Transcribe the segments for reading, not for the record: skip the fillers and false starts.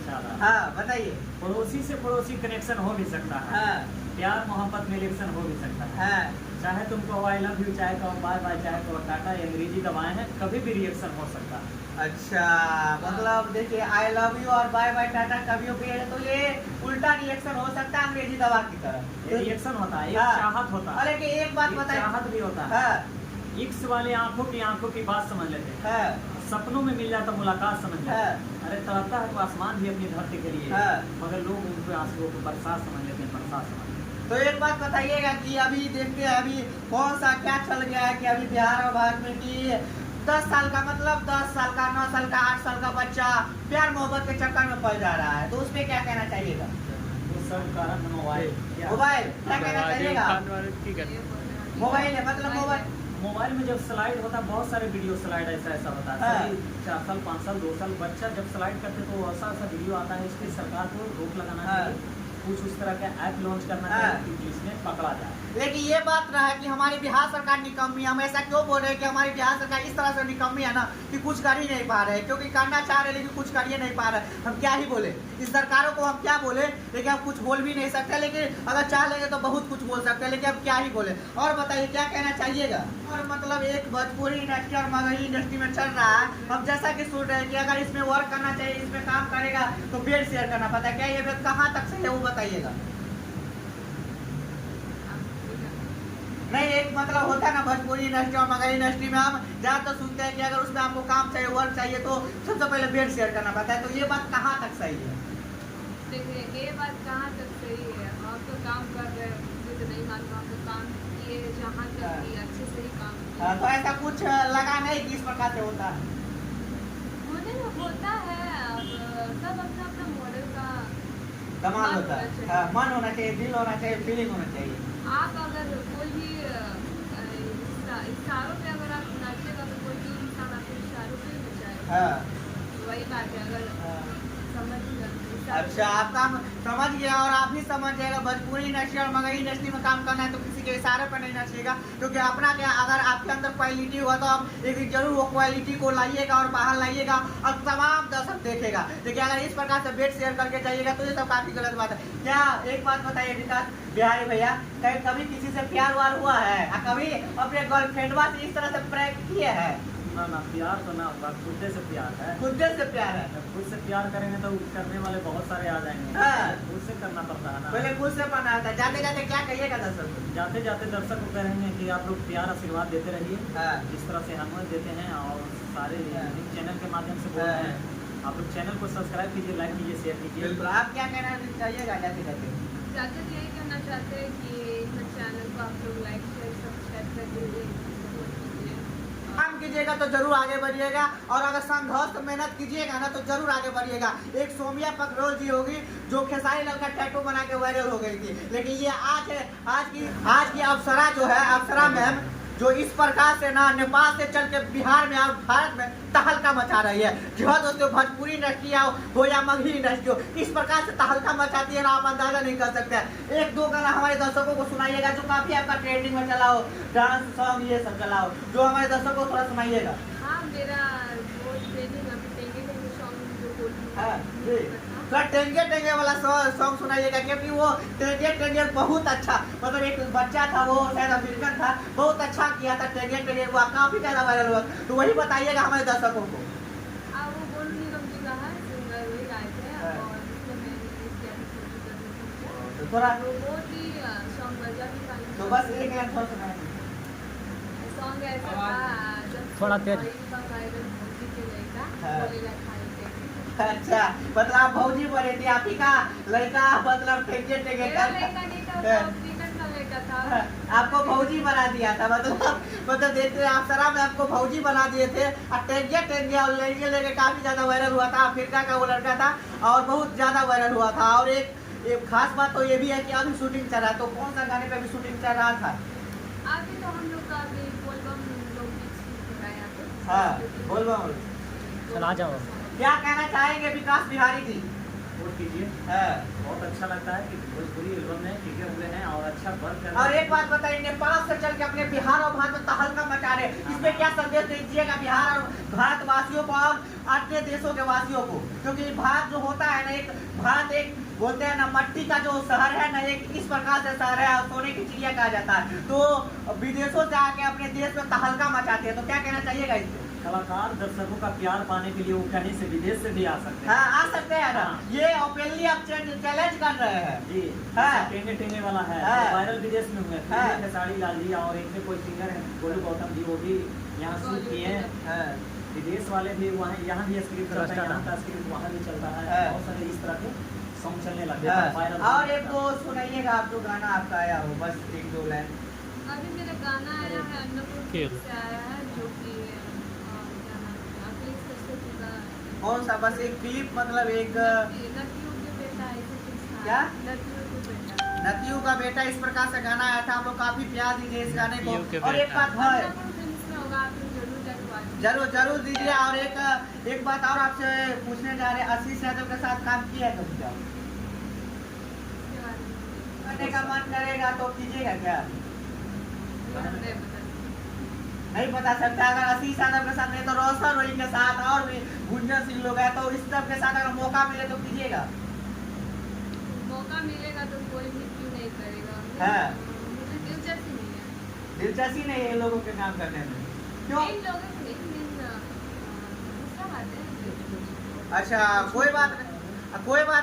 अच्छा रहा। हाँ बताइए। पड़ोसी से पड़ोसी कनेक्शन हो भी सकता है, हाँ प्यार मोहब्बत में इलेक्शन हो भी सकता है। हाँ चाहे तुमको आई लव यू, चाहे कहो बाय बाय, चाहे कहो टाटा, अंग्रेजी दबाए हैं, कभी भी रिएक्शन हो सकता है। अच्छा, मतलब देखिए आई लव यू और बाय बाय टाटा कभी भी है तो ये उल्टा रिएक्शन हो सकता है अंग्रेजी दवा की तरह। ये रिएक्शन होता है, एक हाँ। चाहत होता है। अरे कि एक बात एक बताइए। चाहत भी होता है। हाँ इक्स वाले आंखों की बात समझ लेते हैं। हाँ सपनों में मिल जाता मुलाकात समझ लेते हैं। हाँ। अरे तड़पता है तो आसमान भी अपनी धरती के लिए, हाँ। मगर लोग उनको आंसुओं को बरसात समझ लेते हैं, बरसात समझ लेते हैं। तो एक बात बताइएगा कि अभी देखते हैं अभी कौन सा क्या चल गया है कि अभी बिहार और भारत में कि 10 साल का मतलब 10 साल का 9 साल का 8 साल का बच्चा प्यार मोहब्बत के चक्कर में पड़ जा रहा है, तो उस पर क्या कहना चाहिएगा? वो सब कारण मोबाइल। मोबाइल क्या कहना चाहिएगा? मोबाइल है मतलब मोबाइल में जब स्लाइड होता है, बहुत सारे वीडियो स्लाइड ऐसा होता है। हाँ। 4 साल 5 साल 2 साल बच्चा जब स्लाइड करते तो ऐसा वीडियो आता है, इसकी सरकार को रोक लगाना हाँ। चाहिए, कुछ उस तरह का ऐप लॉन्च करना हाँ। चाहिए कि जिसमें पकड़ा जाए। लेकिन ये बात रहा है कि हमारी बिहार सरकार निकम्मी, हम ऐसा क्यों बोल रहे हैं कि हमारी बिहार सरकार इस तरह से निकम्मी है ना कि कुछ कर ही नहीं पा रहे, क्योंकि करना चाह रहे लेकिन कुछ कर ही नहीं पा रहे। हम क्या ही बोले इस सरकारों को, हम क्या बोले, लेकिन हम कुछ बोल भी नहीं सकते, लेकिन अगर चाह लेंगे तो बहुत कुछ बोल सकते हैं, लेकिन हम क्या ही बोले। और बताइए क्या कहना चाहिएगा? और मतलब एक भोजपुरी इंडस्ट्री और मगही इंडस्ट्री में चल रहा है, हम जैसा कि सुन रहे हैं कि अगर इसमें वर्क करना चाहिए, इसमें काम करेगा तो बेड शेयर करना पड़ता है, क्या ये बात कहाँ तक सही है वो बताइएगा? नहीं एक मतलब होता है ना भोजपुरी इंडस्ट्री और मगही इंडस्ट्री में हम ज़्यादातर सुनते हैं कि अगर उसमें आपको काम चाहिए वर्क चाहिए तो सबसे पहले बेड शेयर करना पड़ता है, तो ये बात कहाँ तक सही है? देखिए ये बात कहाँ तक सही है, आप तो काम कर रहे हैं, मुझे तो नहीं मालूम आप तो काम किए जहाँ तक कि अच्छे से ही काम किए। तो ऐसा कुछ लगा नहीं कि इस प्रकार से होता है? होता है, अब सब अपना अपना मॉडल का कमाल होता है। मन होना चाहिए, दिल होना चाहिए, फीलिंग होना चाहिए। आप अगर कोई भी इशारों पे अगर आप नाचेगा तो कोई भी इंसान आपके इशारों पे ही नचाएगा। वही बात है, अगर समझ गया। अच्छा आपका समझ गया और आप भी समझ जाएगा भोजपुरी इंडस्ट्री और मगही इंडस्ट्री में काम करना है तो किसी के इशारे पर नहीं नचिएगा, क्योंकि अपना क्या अगर आपके अंदर क्वालिटी हुआ तो आप एक जरूर वो क्वालिटी को लाइएगा और बाहर लाइएगा और तमाम दर्शक देखेगा। देखिए अगर इस प्रकार से बेट शेयर करके जाइएगा तो ये सब काफी गलत बात है। क्या एक बात बताइए विकास बिहारी भैया, कभी किसी से प्यार वार हुआ है? कभी अपने गर्लफ्रेंडवा से इस तरह से प्रैंक किए हैं? ना प्यार तो ना होगा, खुद से प्यार है। खुद से प्यार है? जब खुद से प्यार करेंगे तो करने वाले बहुत सारे आ जाएंगे। हाँ। खुद से करना पड़ता है ना। पहले खुद से बना था। जाते जाते क्या कहिएगा दर्शक को? जाते जाते दर्शक को कहेंगे कि आप लोग प्यार आशीर्वाद देते रहिए, हाँ। जिस तरह से हम देते हैं और सारे हाँ। चैनल के माध्यम से बोल रहे हैं। आप लोग चैनल को सब्सक्राइब कीजिए, लाइक कीजिए, शेयर कीजिए। बिल्कुल। आप क्या कहना चाहिएगा जाते जाते? जाते तो यही कहना चाहते हैं कि इस चैनल को आप लोग लाइक शेयर सब्सक्राइब कर दीजिए, काम कीजिएगा तो जरूर आगे बढ़िएगा और अगर संघर्ष मेहनत कीजिएगा ना तो जरूर आगे बढ़िएगा। एक सोमिया पकरोल जी होगी जो खेसारी लाल का टैटू बना के वायरल हो गई थी, लेकिन ये आज की अप्सरा जो है, अप्सरा मैम जो इस प्रकार से ना नेपाल से चल के बिहार में और भारत में तहलका मचा रही है। जो दोस्तों भोजपुरी इंडस्ट्री हो या मगही इंडस्ट्री हो, इस प्रकार से तहलका मचाती है ना, आप अंदाजा नहीं कर सकते हैं। एक दो गाना हमारे दर्शकों को सुनाइएगा जो काफी आपका ट्रेंडिंग में चला हो, डांस सॉन्ग ये सब चला हो, जो हमारे दर्शकों को थोड़ा सुनाइएगा। हाँ मेरा वो ट्रेनिंग अभी टेंगे सॉन्ग जो बोलती हाँ, है थोड़ा टेंगे टेंगे वाला सॉन्ग सुनाइएगा, क्योंकि वो टेंगे टेंगे बहुत अच्छा, मतलब एक बच्चा था वो शायद अमेरिकन था, बहुत अच्छा किया था टेंगे टेंगे, वो काफी ज्यादा वायरल हुआ, तो वही बताइएगा हमारे दर्शकों को। वो गोलू निगम जी का है, सिंगर वही गाए थे हाँ। और उसमें मैंने किया तो थोड़ा बहुत ही सॉन्ग बजा भी पाई। तो बस एक लाइन थोड़ा सुनाइए। सॉन्ग ऐसा था जब थोड़ा तेज। वायरल भौजी के लड़का हाँ। बोलेगा खाई अच्छा मतलब आप भौजी बोले थे, आप ही का लड़का मतलब टेंगे टेंगे मेरा लड़का नहीं था, वो अफ्रीकन का लड़का था। आपको भौजी बना दिया था, मतलब देखते आप सरा में आपको भौजी बना दिए थे और टेंगे टेंगे और लड़के लेके काफी ज्यादा वायरल हुआ था। अफ्रीका का वो लड़का था और बहुत ज्यादा वायरल हुआ था। और एक खास बात तो ये भी है कि अभी शूटिंग चल रहा है, तो कौन सा गाने पे अभी शूटिंग चल रहा था? अभी तो हम लोग का अभी बोलबम लोग हाँ बोल चला जाओ। क्या कहना चाहेंगे विकास बिहारी जी? सपोर्ट कीजिए। हाँ। बहुत अच्छा लगता है कि भोजपुरी एल्बम में टिके हुए हैं और अच्छा वर्क कर रहे और हैं। एक बात बताइए, नेपाल से चल के अपने बिहार और भारत में तहलका मचा रहे, इसमें क्या संदेश दीजिएगा बिहार और भारतवासियों को और अन्य देशों के वासियों को? क्योंकि भारत जो होता है ना, भारत एक बोलते हैं ना मट्टी का जो शहर है ना, एक इस प्रकार से शहर है, सोने की चिड़िया कहा जाता है। तो विदेशों से आके अपने देश में तहलका मचाते हैं, तो क्या कहना चाहिएगा इसको? कलाकार दर्शकों का प्यार पाने के लिए वो कहीं से विदेश से भी आ सकते हैं। हाँ, आ सकते हैं ना। हाँ। ये ओपनली आप चैलेंज कर रहे हैं। जी हाँ। टेंगे टेंगे वाला है, हाँ। वायरल विदेश में हुए हाँ। खेसारी लाल जी और इनके कोई सिंगर हैं गोलू गौतम जी, वो भी यहाँ शूट किए हैं। हाँ। विदेश वाले भी वहाँ यहाँ भी स्क्रिप्ट चलता है, यहाँ का स्क्रिप्ट वहाँ भी चलता है। हाँ। बहुत सारे इस तरह के सॉन्ग चलने लगे हैं, वायरल। और एक दो सुनाइएगा आप जो गाना आपका आया हो, बस एक दो लाइन। अभी मेरा गाना आया है अन्नपूर्ण से आया है, जो कि क्या नाम है, अखिलेश कश्यप का कौन सा? बस एक क्लिप, मतलब एक नदियों के बेटा ऐसे कुछ था। क्या? नदियों के बेटा। नदियों का बेटा, इस प्रकार से गाना आया था। हम लोग काफी प्यार दीजिए इस गाने को। नदियों के और एक बेटा। बात है, अन्नपूर्ण फिल्म्स में होगा, आप लोग जरूर जाके watch कीजिए। जरूर जरूर दीजिए। और एक बात और आपसे पूछने जा रहे हैं, आशीष यादव के साथ काम किया है कभी? क्या इसके बारे में करने का मन करेगा तो कीजिएगा क्या? मुझे नहीं पता। नहीं बता सकता। अगर आशीष यादव के साथ नहीं तो रोशन रोही के साथ और भी गुंजन सिंह लोग हैं, तो इस सब के साथ अगर मौका मिले तो कीजिएगा। मौका मिलेगा तो कोई भी क्यों नहीं करेगा। हाँ। मुझे दिलचस्पी नहीं है दिलचस्पी नहीं है इन लोगों के काम करने में, क्यों? इन लोगों को नहीं, दूसरा बात है। अच्छा, कोई बात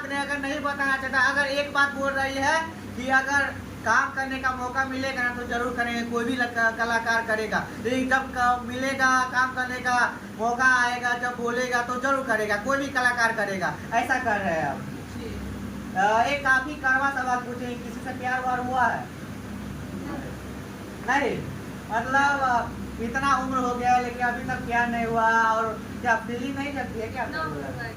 नहीं। अगर नहीं बताना चाहता, अगर एक बात बोल रही है कि अगर काम करने का मौका मिलेगा ना तो जरूर करेंगे, कोई भी कलाकार करेगा। लेकिन जब मिलेगा काम करने का मौका आएगा, जब बोलेगा तो जरूर करेगा, कोई भी कलाकार करेगा। ऐसा कर रहे हैं आप। जी। एक काफी कड़वा सवाल पूछे, किसी से प्यार वार हुआ है? नहीं, मतलब इतना उम्र हो गया लेकिन अभी तक प्यार नहीं हुआ, और क्या फीलिंग नहीं जगती है क्या? ना होगा।